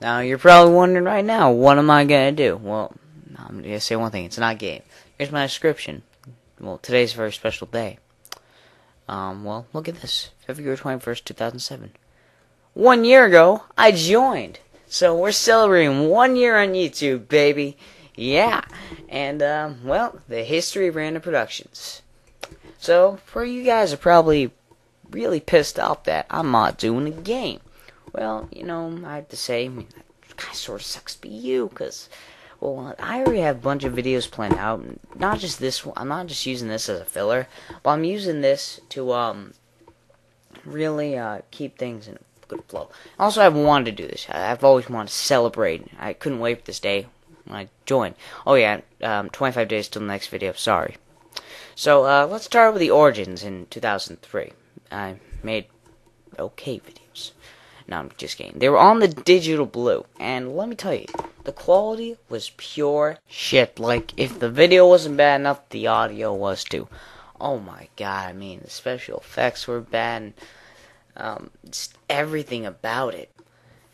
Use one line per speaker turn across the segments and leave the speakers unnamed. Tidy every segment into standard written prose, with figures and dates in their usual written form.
Now, you're probably wondering right now, what am I going to do? Well, I'm going to say one thing. It's not a game. Here's my description. Well, today's a very special day. Well, look at this. February 21st, 2007. 1 year ago, I joined. So, we're celebrating 1 year on YouTube, baby. Yeah. And, well, the history of random productions. So, for you guys are probably really pissed off that I'm not doing a game. Well, you know, I have to say, that kind of sort of sucks to be you, because, well, I already have a bunch of videos planned out, and not just this one. I'm not just using this as a filler, but I'm using this to, really, keep things in a good flow. Also, I've wanted to do this. I've always wanted to celebrate. I couldn't wait for this day when I joined. Oh, yeah, 25 days till the next video, sorry. So, let's start with the origins in 2003. I made okay videos. No, I'm just kidding. They were on the digital blue, and let me tell you, the quality was pure shit. Like, if the video wasn't bad enough, the audio was too. Oh my god, I mean, the special effects were bad, and just everything about it.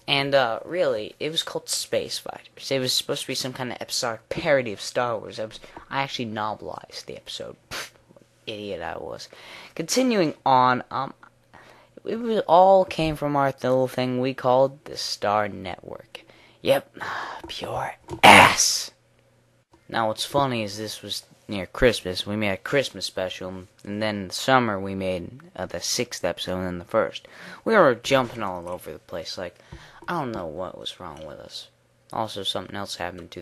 And, really, it was called Space Fighters. It was supposed to be some kind of episodic parody of Star Wars. I actually novelized the episode. Pfft, what an idiot I was. Continuing on, it all came from our little thing we called the Star Network. Yep, pure ass. Now, what's funny is this was near Christmas. We made a Christmas special, and then in the summer we made the 6th episode, and then the 1st. We were jumping all over the place. Like, I don't know what was wrong with us. Also, something else happened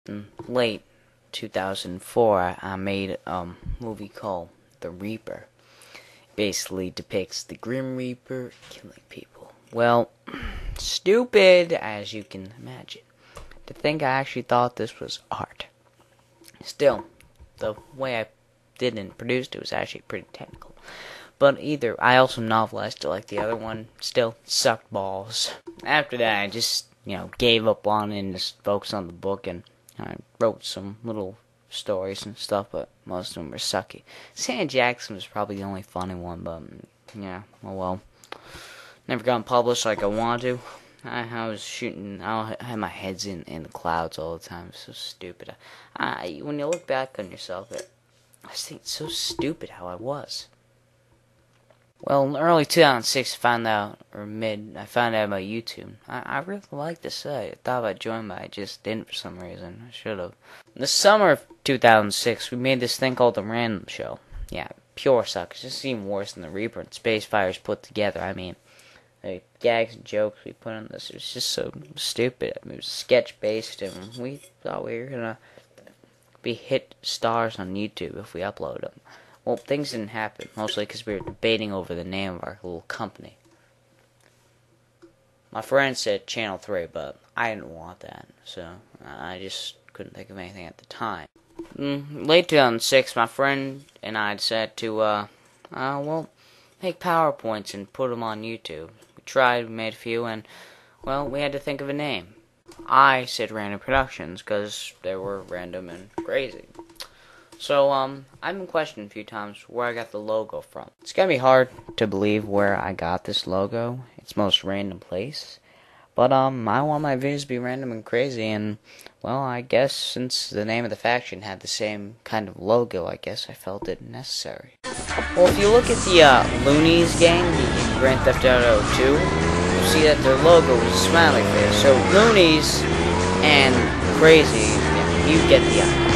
in late 2004. I made a movie called The Reaper. Basically depicts the Grim Reaper killing people. Well, stupid as you can imagine. To think I actually thought this was art. Still, the way I did and produced it was actually pretty technical. But I also novelized it like the other one. Still sucked balls. After that, I just, gave up on it and just focused on the book, and I wrote some little stories and stuff, but most of them were sucky. Sam Jackson was probably the only funny one, but yeah, oh well. Never got published like I wanted to. I was shooting, I had my heads in the clouds all the time. It was so stupid. When you look back on yourself, I just think it's so stupid how I was. Well, in early 2006, I found out about YouTube. I really liked the site. I thought about joining, but I just didn't for some reason. I should have. In the summer of 2006, we made this thing called The Random Show. Yeah, pure suck. It just even worse than The Reaper and Space Fighters put together. I mean, the gags and jokes we put on this, it was just so stupid. I mean, it was sketch-based, and we thought we were going to be hit stars on YouTube if we upload them. Well, things didn't happen, mostly because we were debating over the name of our little company. My friend said Channel 3, but I didn't want that, so I just couldn't think of anything at the time. Late 2006, my friend and I decided to, make PowerPoints and put them on YouTube. We tried, we made a few, and, well, we had to think of a name. I said Random Productions, because they were random and crazy. So, I've been questioned a few times where I got the logo from. It's gonna be hard to believe where I got this logo. It's most random place. But, I want my videos to be random and crazy, and, well, I guess since the name of the faction had the same kind of logo, I guess I felt it necessary. Well, if you look at the, Loonies gang in Grand Theft Auto 2, you'll see that their logo was a smiley face. So, Loonies and crazy, you get the idea.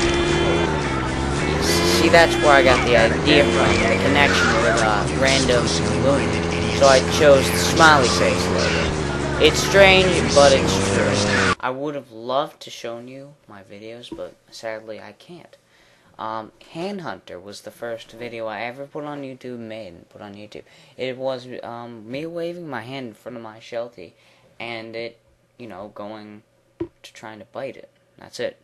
See, that's where I got the idea from, the connection with random and Looney. So I chose the smiley face logo. It's strange, but it's true. I would have loved to show you my videos, but sadly I can't. Hand Hunter was the first video I ever put on YouTube, It was me waving my hand in front of my Sheltie, and it, going to trying to bite it. That's it.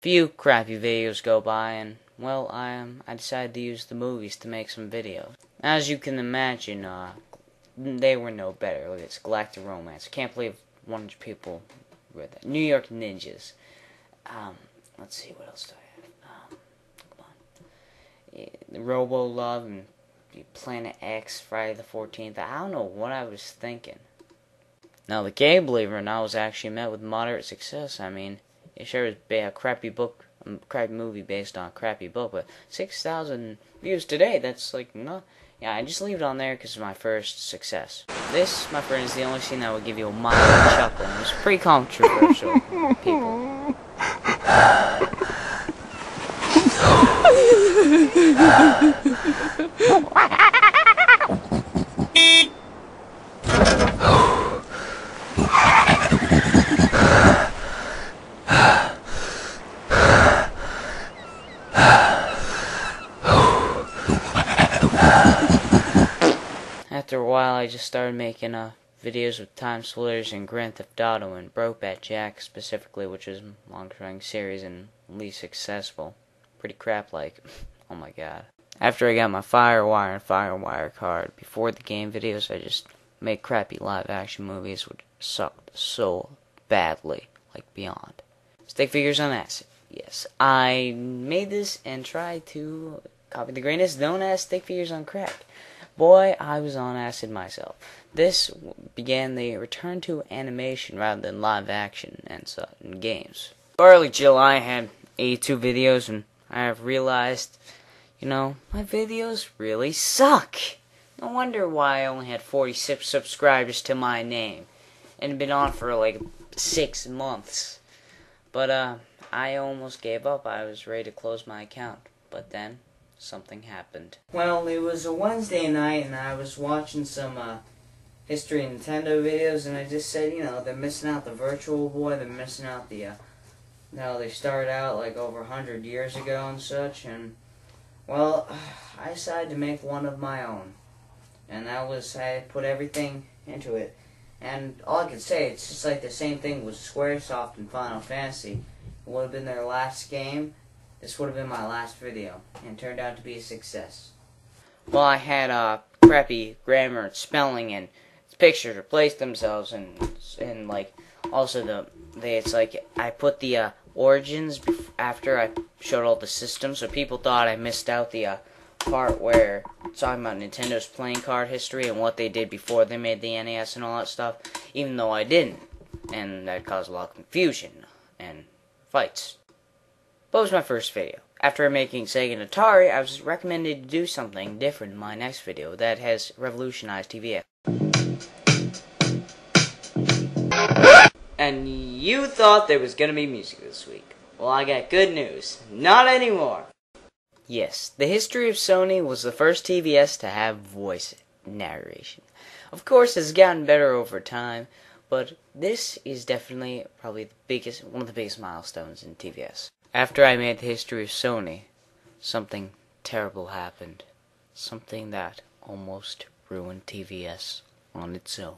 Few crappy videos go by, and well, I decided to use the movies to make some videos. As you can imagine, they were no better. Look, it's Galactic Romance. I can't believe 100 people read that. New York Ninjas. Let's see, what else do I have? Come on. The Robo Love and Planet X, Friday the 14th. I don't know what I was thinking. Now, the game, believe it or not, was actually met with moderate success. I mean, it sure is a crappy movie based on a crappy book, but 6,000 views today, that's like, no. Yeah, I just leave it on there because it's my first success. This, my friend, is the only scene that would give you a mild chuckle. It was pretty controversial, people. After a while, I just started making videos with Time Splitters and Grand Theft Auto and Brokeback Jack specifically, which is a long-running series and least successful. Pretty crap-like. Oh my god. After I got my Firewire and Firewire card, before the game videos, I just made crappy live-action movies which sucked so badly, like beyond. Stick figures on acid. Yes, I made this and tried to copy the greatest known as stick figures on crack. Boy, I was on acid myself. This began the return to animation rather than live action and such in games. Early July, I had 82 videos, and I have realized, my videos really suck. No wonder why I only had 46 subscribers to my name, and had been on for like 6 months. But I almost gave up. I was ready to close my account, but then something happened. Well, it was a Wednesday night, and I was watching some history Nintendo videos, and I just said, they're missing out the Virtual Boy, they're missing out the, they started out like over 100 years ago and such, and, well, I decided to make one of my own, and that was, I put everything into it, and all I could say, it's just like the same thing with Squaresoft and Final Fantasy. It would have been their last game. This would have been my last video, and turned out to be a success. Well, I had crappy grammar and spelling, and pictures replaced themselves, and like also it's like I put the origins after I showed all the systems, so people thought I missed out the part where it's talking about Nintendo's playing card history and what they did before they made the NES and all that stuff, even though I didn't, and that caused a lot of confusion and fights. But it was my first video. After making Sega and Atari, I was recommended to do something different in my next video that has revolutionized TVS. And you thought there was going to be music this week. Well, I got good news. Not anymore. Yes, the history of Sony was the first TVS to have voice narration. Of course, it's gotten better over time, but this is definitely probably one of the biggest milestones in TVS. After I made the history of Sony, something terrible happened. Something that almost ruined TVS on its own.